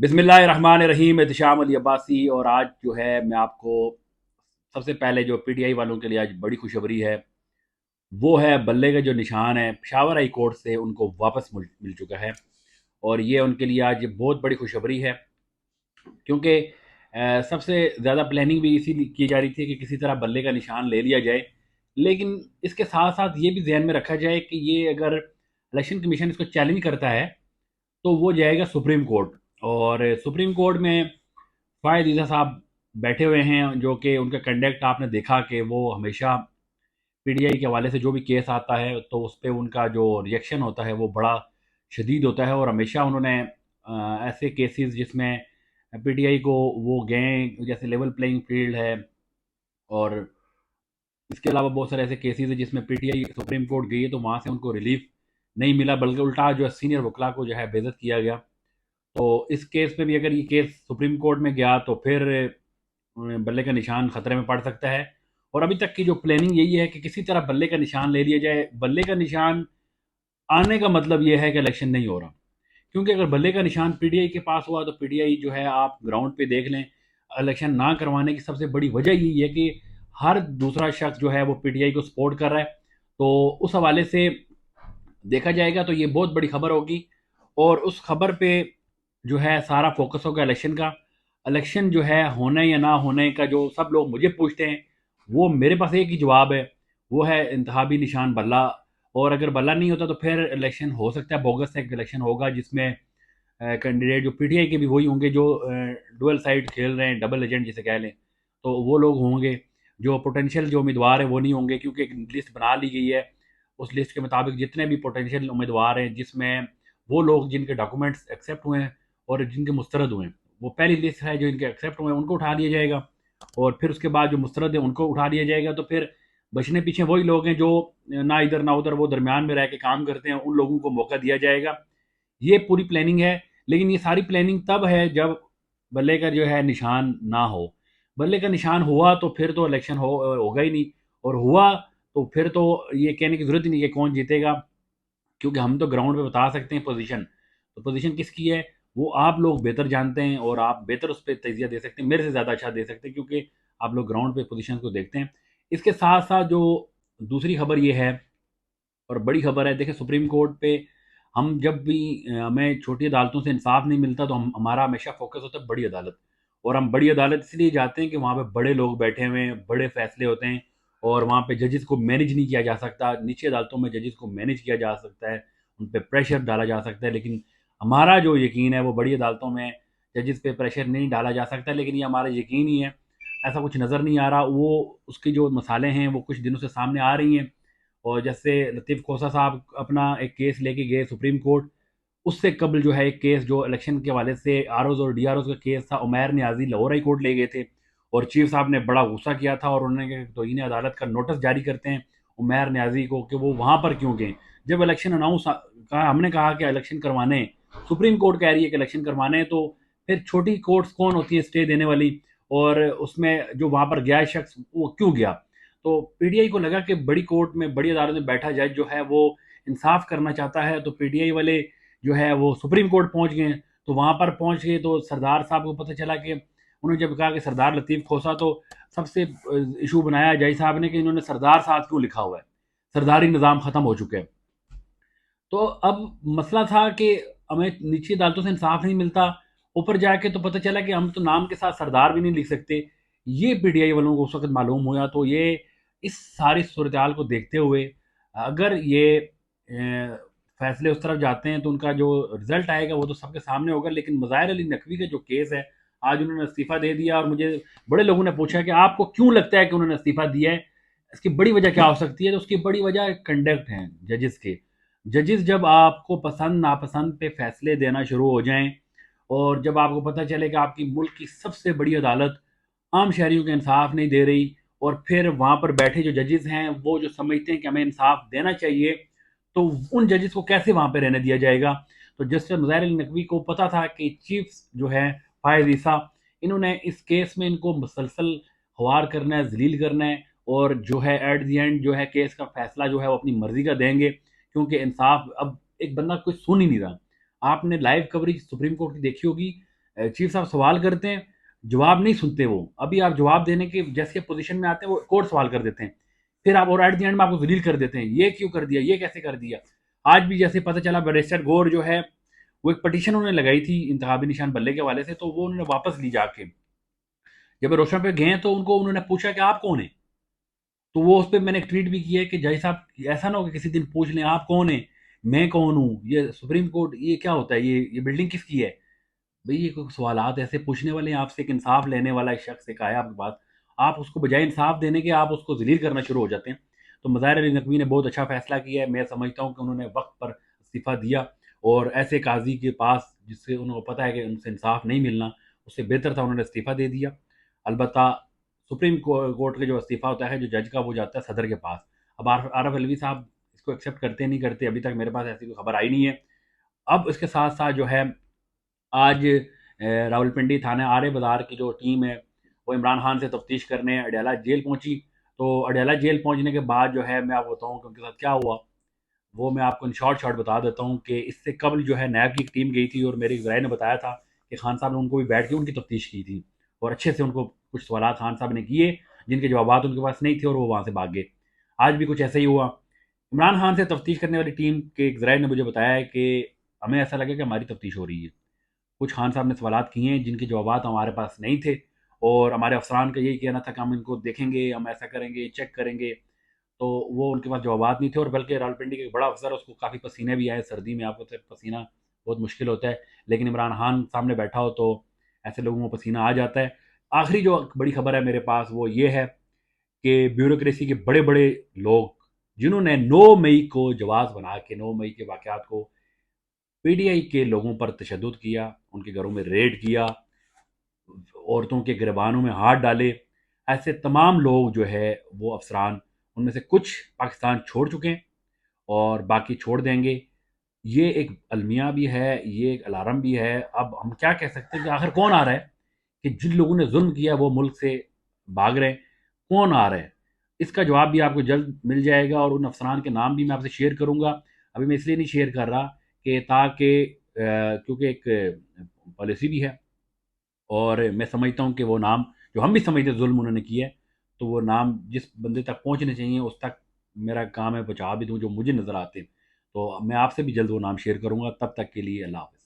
बिस्मिल्लाहिर्रहमानिर्रहीम। एहतिशाम अली अब्बासी। और आज जो है मैं आपको सबसे पहले जो पीटीआई वालों के लिए आज बड़ी खुशखबरी है वो है बल्ले का जो निशान है पेशावर हाई कोर्ट से उनको वापस मिल चुका है। और ये उनके लिए आज बहुत बड़ी खुशखबरी है क्योंकि सबसे ज़्यादा प्लानिंग भी इसी की जा रही थी कि किसी तरह बल्ले का निशान ले लिया जाए। लेकिन इसके साथ साथ ये भी जहन में रखा जाए कि ये अगर इलेक्शन कमीशन इसको चैलेंज करता है तो वो जाएगा सुप्रीम कोर्ट। और सुप्रीम कोर्ट में फ़ायद ईसा साहब बैठे हुए हैं जो कि उनका कंडक्ट आपने देखा कि वो हमेशा पीटीआई के हवाले से जो भी केस आता है तो उस पर उनका जो रिएक्शन होता है वो बड़ा शदीद होता है। और हमेशा उन्होंने ऐसे केसेस जिसमें पीटीआई को वो गए जैसे लेवल प्लेइंग फील्ड है, और इसके अलावा बहुत सारे ऐसे केसेस हैं जिसमें पीटीआई सुप्रीम कोर्ट गई है तो वहाँ से उनको रिलीफ नहीं मिला, बल्कि उल्टा जो है सीनियर वकला को जो है बेइज्जत किया गया। तो इस केस पे भी अगर ये केस सुप्रीम कोर्ट में गया तो फिर बल्ले का निशान खतरे में पड़ सकता है। और अभी तक की जो प्लानिंग यही है कि किसी तरह बल्ले का निशान ले लिया जाए। बल्ले का निशान आने का मतलब ये है कि इलेक्शन नहीं हो रहा, क्योंकि अगर बल्ले का निशान पीटीआई के पास हुआ तो पीटीआई जो है आप ग्राउंड पे देख लें, इलेक्शन ना करवाने की सबसे बड़ी वजह यही है कि हर दूसरा शख्स जो है वो पीटीआई को सपोर्ट कर रहा है। तो उस हवाले से देखा जाएगा तो ये बहुत बड़ी खबर होगी। और उस खबर पे जो है सारा फोकस होगा इलेक्शन का। इलेक्शन जो है होने या ना होने का जो सब लोग मुझे पूछते हैं वो मेरे पास एक ही जवाब है, वो है इंतहाबी निशान बल्ला। और अगर बल्ला नहीं होता तो फिर इलेक्शन हो सकता है बोगस एक इलेक्शन होगा जिसमें कैंडिडेट जो पीटीआई के भी वही होंगे जो डुअल साइड खेल रहे हैं, डबल एजेंट जिसे कह लें, तो वो लोग होंगे। जो पोटेंशियल जो उम्मीदवार है वो नहीं होंगे, क्योंकि एक लिस्ट बना ली गई है। उस लिस्ट के मुताबिक जितने भी पोटेंशियल उम्मीदवार हैं जिसमें वो लोग जिनके डॉक्यूमेंट्स एक्सेप्ट हुए हैं और जिनके मुस्तरद हुए हैं, वो पहली लिस्ट है। जो इनके एक्सेप्ट हुए हैं उनको उठा लिया जाएगा, और फिर उसके बाद जो मुस्तरद है उनको उठा लिया जाएगा। तो फिर बचने पीछे वही लोग हैं जो ना इधर ना उधर वो दरमियान में रह के काम करते हैं, उन लोगों को मौका दिया जाएगा। ये पूरी प्लानिंग है। लेकिन ये सारी प्लानिंग तब है जब बल्ले का जो है निशान ना हो। बल्ले का निशान हुआ तो फिर तो इलेक्शन होगा ही नहीं। और हुआ तो फिर तो ये कहने की ज़रूरत ही नहीं कि कौन जीतेगा, क्योंकि हम तो ग्राउंड पे बता सकते हैं पोजीशन। तो पोजीशन किसकी है वो आप लोग बेहतर जानते हैं, और आप बेहतर उस पर तजिया दे सकते हैं, मेरे से ज़्यादा अच्छा दे सकते हैं, क्योंकि आप लोग ग्राउंड पे पोजीशन को देखते हैं। इसके साथ साथ जो दूसरी खबर ये है, और बड़ी खबर है, देखिए सुप्रीम कोर्ट पे हम जब भी हमें छोटी अदालतों से इंसाफ नहीं मिलता तो हम हमारा हमेशा फोकस होता है बड़ी अदालत। और हम बड़ी अदालत इसलिए जाते हैं कि वहाँ पे बड़े लोग बैठे हुए हैं, बड़े फैसले होते हैं, और वहाँ पे जजेस को मैनेज नहीं किया जा सकता। नीचे अदालतों में जजेस को मैनेज किया जा सकता है, उन पे प्रेशर डाला जा सकता है, लेकिन हमारा जो यकीन है वो बड़ी अदालतों में जजेस पे प्रेशर नहीं डाला जा सकता। लेकिन ये हमारा यकीन ही है, ऐसा कुछ नज़र नहीं आ रहा। वो उसकी जो मसाले हैं वो कुछ दिनों से सामने आ रही हैं। और जैसे लतीफ़ खोसा साहब अपना एक केस लेके गए सुप्रीम कोर्ट, उससे कबल जो है एक केस जो इलेक्शन के हवाले से आरओज़ और डीआरओज़ का केस था, उमैर नियाज़ी लाहौर हाई कोर्ट ले गए थे। और चीफ साहब ने बड़ा गुस्सा किया था और उन्होंने तौहीन अदालत का नोटिस जारी करते हैं उमैर नियाज़ी को कि वो वहाँ पर क्यों गए जब इलेक्शन अनाउंस कहा। हमने कहा कि इलेक्शन करवाने हैं, सुप्रीम कोर्ट कह रही है कि इलेक्शन करवाने हैं, तो फिर छोटी कोर्ट्स कौन होती है स्टे देने वाली? और उसमें जो वहाँ पर गया शख्स वो क्यों गया? तो पीटीआई को लगा कि बड़ी कोर्ट में, बड़ी अदालत में बैठा जज जो है वो इंसाफ करना चाहता है, तो पीटीआई वाले जो है वो सुप्रीम कोर्ट पहुंच गए। तो वहां पर पहुंच गए तो सरदार साहब को पता चला कि उन्होंने जब कहा कि सरदार लतीफ़ खोसा, तो सबसे इशू बनाया जज साहब ने कि इन्होंने सरदार साहब क्यों लिखा हुआ है, सरदारी निज़ाम ख़त्म हो चुके हैं। तो अब मसला था कि हमें निचली अदालतों से इंसाफ नहीं मिलता, ऊपर जाके तो पता चला कि हम तो नाम के साथ सरदार भी नहीं लिख सकते। ये पीटीआई वालों को उस वक्त मालूम हुआ। तो ये इस सारी सूरत हाल को देखते हुए अगर ये फैसले उस तरफ जाते हैं तो उनका जो रिजल्ट आएगा वो तो सबके सामने होगा। लेकिन मज़ाहिर अली नकवी का जो केस है, आज उन्होंने इस्तीफ़ा दे दिया, और मुझे बड़े लोगों ने पूछा कि आपको क्यों लगता है कि उन्होंने इस्तीफ़ा दिया है, इसकी बड़ी वजह क्या हो सकती है? तो उसकी बड़ी वजह कंडक्ट हैं जजेस के। जजेस जब आपको पसंद नापसंद पे फैसले देना शुरू हो जाएं, और जब आपको पता चले कि आपकी मुल्क की सबसे बड़ी अदालत आम शहरियों को इंसाफ नहीं दे रही, और फिर वहाँ पर बैठे जो जजेस हैं वो जो समझते हैं कि हमें इंसाफ देना चाहिए, तो उन जजेस को कैसे वहाँ पे रहने दिया जाएगा? तो जस्टिस मुज़ाहिर अली नकवी को पता था कि चीफ जो है फायद ईसा, इन्होंने इस केस में इनको मुसलसल हवार करना है, जलील करना है, और जो है एट दी एंड जो है केस का फैसला जो है वो अपनी मर्जी का देंगे, क्योंकि इंसाफ अब एक बंदा कोई सुन ही नहीं रहा। आपने लाइव कवरेज सुप्रीम कोर्ट की देखी होगी, चीफ साहब सवाल करते हैं, जवाब नहीं सुनते वो। अभी आप जवाब देने के जैसे पोजीशन में आते हैं वो एक और सवाल कर देते हैं, फिर आप और एट द एंड में आपको जलील कर देते हैं, ये क्यों कर दिया, ये कैसे कर दिया। आज भी जैसे पता चला बैरिस्टर गौर जो है वो एक पटिशन उन्होंने लगाई थी इंतखाबी निशान बल्ले के हवाले से, तो वो उन्होंने वापस ली जाके। जब रोशन पे गए तो उनको उन्होंने पूछा कि आप कौन है, तो वो उस पर मैंने एक ट्वीट भी किया है कि जय साहब ऐसा ना हो कि किसी दिन पूछ लें आप कौन है, मैं कौन हूँ, ये सुप्रीम कोर्ट ये क्या होता है, ये बिल्डिंग किसकी है। भाई ये कोई सवालात ऐसे पूछने वाले हैं आपसे, एक इंसाफ लेने वाला एक शख्स एक आया आपके पास, आप उसको बजाय इंसाफ देने के आप उसको जलील करना शुरू हो जाते हैं। तो मज़ाहिर अली नकवी ने बहुत अच्छा फैसला किया है, मैं समझता हूँ कि उन्होंने वक्त पर इस्तीफ़ा दिया, और ऐसे काजी के पास जिससे उनको पता है कि उनसे इंसाफ नहीं मिलना, उससे बेहतर था उन्होंने इस्तीफ़ा दे दिया। अलबत्ता सुप्रीम कोर्ट का जो इस्तीफ़ा होता है जो जज का, वो जाता है सदर के पास। अब आरफ अलवी साहब इसको एक्सेप्ट करते नहीं करते, अभी तक मेरे पास ऐसी कोई खबर आई नहीं है। अब इसके साथ साथ जो है आज रावलपिंडी थाने आर्य बाजार की जो टीम है वो इमरान खान से तफ्तीश करने अडयाला जेल पहुंची। तो अडयाला जेल पहुंचने के बाद जो है मैं आपको बताऊं कि उनके साथ क्या हुआ, वो मैं आपको इन शॉर्ट शॉर्ट बता देता हूं कि इससे कबल जो है नैब की एक टीम गई थी और मेरे ज़राए ने बताया था कि खान साहब ने उनको भी बैठ के उनकी तफ्तीश की थी, और अच्छे से उनको कुछ सवाल खान साहब ने किए जिनके जवाब उनके पास नहीं थे, और वो वहाँ से भाग गए। आज भी कुछ ऐसा ही हुआ। इमरान खान से तफ्तीश करने वाली टीम के एक ज़राए ने मुझे बताया है कि हमें ऐसा लगे कि हमारी तफ्तीश हो रही है। कुछ खान साहब ने सवालात किए हैं जिनके जवाब हमारे पास नहीं थे, और हमारे अफसरान का यही कहना था कि हम इनको देखेंगे, हम ऐसा करेंगे, चेक करेंगे। तो वो उनके पास जवाब नहीं थे, और बल्कि रावलपिंडी का एक बड़ा अफसर है उसको काफ़ी पसीने भी आए, सर्दी में आपको तो पसीना बहुत मुश्किल होता है, लेकिन इमरान खान सामने बैठा हो तो ऐसे लोगों को पसीना आ जाता है। आखिरी जो बड़ी खबर है मेरे पास वो ये है कि ब्यूरोक्रेसी के बड़े बड़े लोग जिन्होंने 9 मई को जवाब बना के 9 मई के वाक़यात को पीटीआई के लोगों पर तशद्दुद किया, उनके घरों में रेड किया, औरतों के गिरबानों में हाथ डाले, ऐसे तमाम लोग जो है वो अफसरान, उनमें से कुछ पाकिस्तान छोड़ चुके हैं और बाकी छोड़ देंगे। ये एक अलमिया भी है, ये एक अलार्म भी है। अब हम क्या कह सकते हैं कि आखिर कौन आ रहा है, कि जिन लोगों ने जुल्म किया वो मुल्क से भाग रहे हैं, कौन आ रहा है। इसका जवाब भी आपको जल्द मिल जाएगा, और उन अफसरान के नाम भी मैं आपसे शेयर करूंगा। अभी मैं इसलिए नहीं शेयर कर रहा कि ताकि क्योंकि एक पॉलिसी भी है, और मैं समझता हूँ कि वो नाम जो हम भी समझते हैं जुल्म उन्होंने किया है, तो वो नाम जिस बंदे तक पहुँचने चाहिए उस तक मेरा काम है पहुँचा भी दूँ जो मुझे नज़र आते हैं। तो मैं आपसे भी जल्द वो नाम शेयर करूँगा। तब तक के लिए अल्लाह हाफ़िज़।